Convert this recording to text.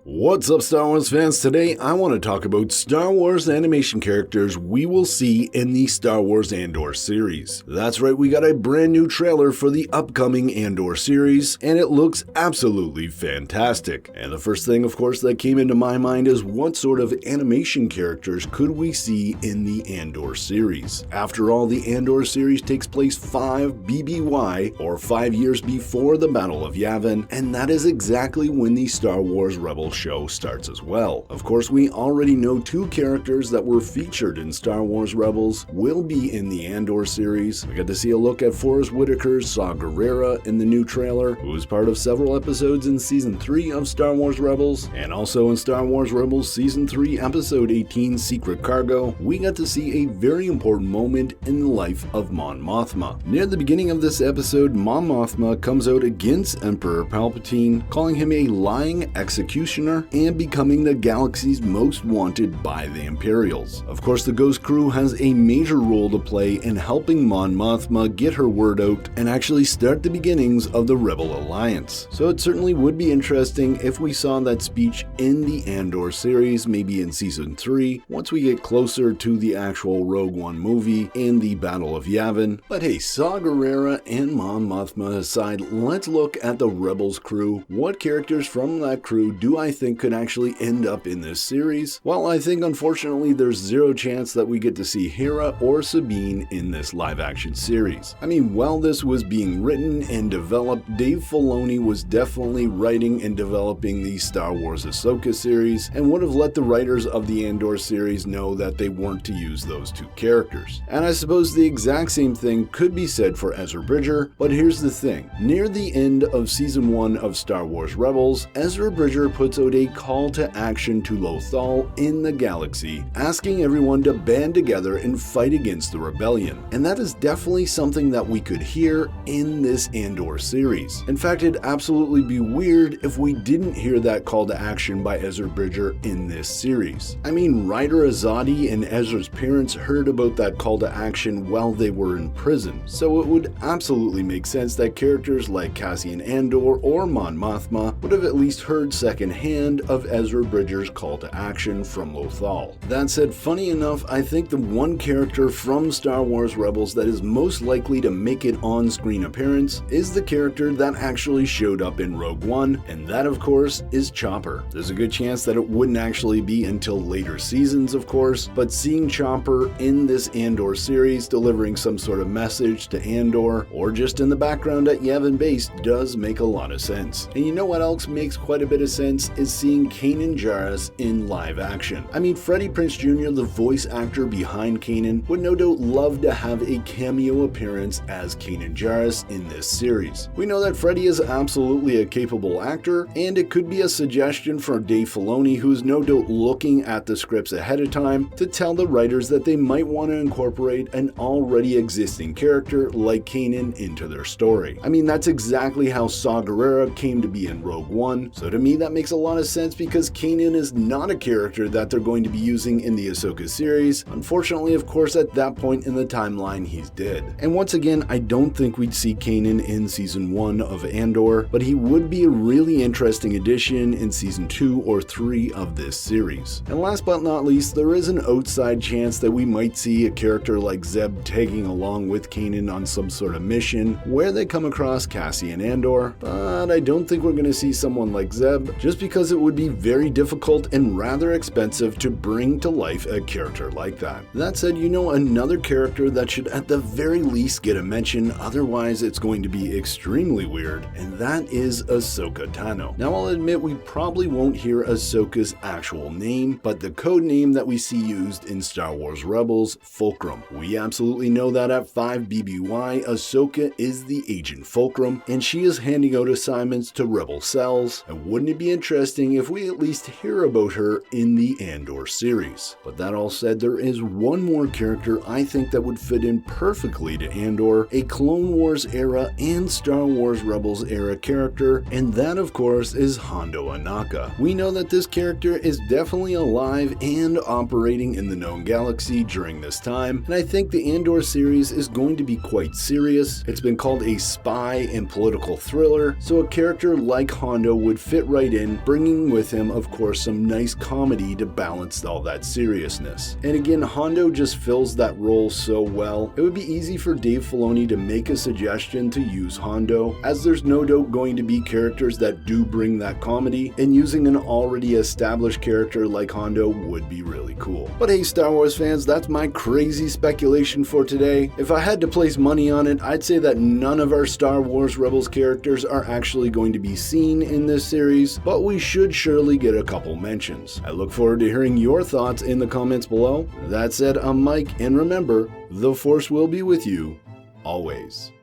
What's up, Star Wars fans? Today I want to talk about Star Wars animation characters we will see in the Star Wars Andor series. That's right, we got a brand new trailer for the upcoming Andor series, and it looks absolutely fantastic. And the first thing, of course, that came into my mind is what sort of animation characters could we see in the Andor series? After all, the Andor series takes place 5 BBY, or 5 years before the Battle of Yavin, and that is exactly when the Star Wars Rebels show starts as well. Of course, we already know 2 characters that were featured in Star Wars Rebels will be in the Andor series. We got to see a look at Forrest Whitaker's Saw Gerrera in the new trailer, who was part of several episodes in Season 3 of Star Wars Rebels, and also in Star Wars Rebels Season 3 Episode 18 Secret Cargo, we got to see a very important moment in the life of Mon Mothma. Near the beginning of this episode, Mon Mothma comes out against Emperor Palpatine, calling him a lying executioner and becoming the galaxy's most wanted by the Imperials. Of course, the Ghost Crew has a major role to play in helping Mon Mothma get her word out and actually start the beginnings of the Rebel Alliance. So it certainly would be interesting if we saw that speech in the Andor series, maybe in Season 3, once we get closer to the actual Rogue One movie and the Battle of Yavin. But hey, Saw Gerrera and Mon Mothma aside, let's look at the Rebels crew. What characters from that crew do I think could actually end up in this series? Well, I think unfortunately there's zero chance that we get to see Hera or Sabine in this live-action series. I mean, while this was being written and developed, Dave Filoni was definitely writing and developing the Star Wars Ahsoka series and would have let the writers of the Andor series know that they weren't to use those 2 characters. And I suppose the exact same thing could be said for Ezra Bridger, but here's the thing. Near the end of Season 1 of Star Wars Rebels, Ezra Bridger puts out a call to action to Lothal in the galaxy, asking everyone to band together and fight against the rebellion. And that is definitely something that we could hear in this Andor series. In fact, it'd absolutely be weird if we didn't hear that call to action by Ezra Bridger in this series. I mean, Ryder Azadi and Ezra's parents heard about that call to action while they were in prison, so it would absolutely make sense that characters like Cassian Andor or Mon Mothma would have at least heard secondhand of Ezra Bridger's call to action from Lothal. That said, funny enough, I think the one character from Star Wars Rebels that is most likely to make an on-screen appearance is the character that actually showed up in Rogue One, and that of course is Chopper. There's a good chance that it wouldn't actually be until later seasons, of course, but seeing Chopper in this Andor series delivering some sort of message to Andor, or just in the background at Yavin Base, does make a lot of sense. And you know what else makes quite a bit of sense is seeing Kanan Jarrus in live action. I mean, Freddie Prinze Jr., the voice actor behind Kanan, would no doubt love to have a cameo appearance as Kanan Jarrus in this series. We know that Freddie is absolutely a capable actor, and it could be a suggestion from Dave Filoni, who's no doubt looking at the scripts ahead of time to tell the writers that they might want to incorporate an already existing character like Kanan into their story. I mean, that's exactly how Saw Gerrera came to be in Rogue One, so to me that makes a lot of sense because Kanan is not a character that they're going to be using in the Ahsoka series. Unfortunately, of course, at that point in the timeline, he's dead. And once again, I don't think we'd see Kanan in Season 1 of Andor, but he would be a really interesting addition in Season 2 or 3 of this series. And last but not least, there is an outside chance that we might see a character like Zeb tagging along with Kanan on some sort of mission where they come across Cassian Andor, but I don't think we're going to see someone like Zeb, just because it would be very difficult and rather expensive to bring to life a character like that. That said, you know another character that should at the very least get a mention, otherwise it's going to be extremely weird, and that is Ahsoka Tano. Now I'll admit we probably won't hear Ahsoka's actual name, but the code name that we see used in Star Wars Rebels, Fulcrum. We absolutely know that at 5 BBY, Ahsoka is the Agent Fulcrum, and she is handing out assignments to Rebel cells, and wouldn't it be interesting if we at least hear about her in the Andor series? But that all said, there is one more character I think that would fit in perfectly to Andor, a Clone Wars era and Star Wars Rebels era character, and that of course is Hondo Ohnaka. We know that this character is definitely alive and operating in the known galaxy during this time, and I think the Andor series is going to be quite serious. It's been called a spy and political thriller, so a character like Hondo would fit right in, bringing with him, of course, some nice comedy to balance all that seriousness. And again, Hondo just fills that role so well. It would be easy for Dave Filoni to make a suggestion to use Hondo, as there's no doubt going to be characters that do bring that comedy, and using an already established character like Hondo would be really cool. But hey, Star Wars fans, that's my crazy speculation for today. If I had to place money on it, I'd say that none of our Star Wars Rebels characters are actually going to be seen in this series, but we should surely get a couple mentions. I look forward to hearing your thoughts in the comments below. That said, I'm Mike, and remember, the Force will be with you always.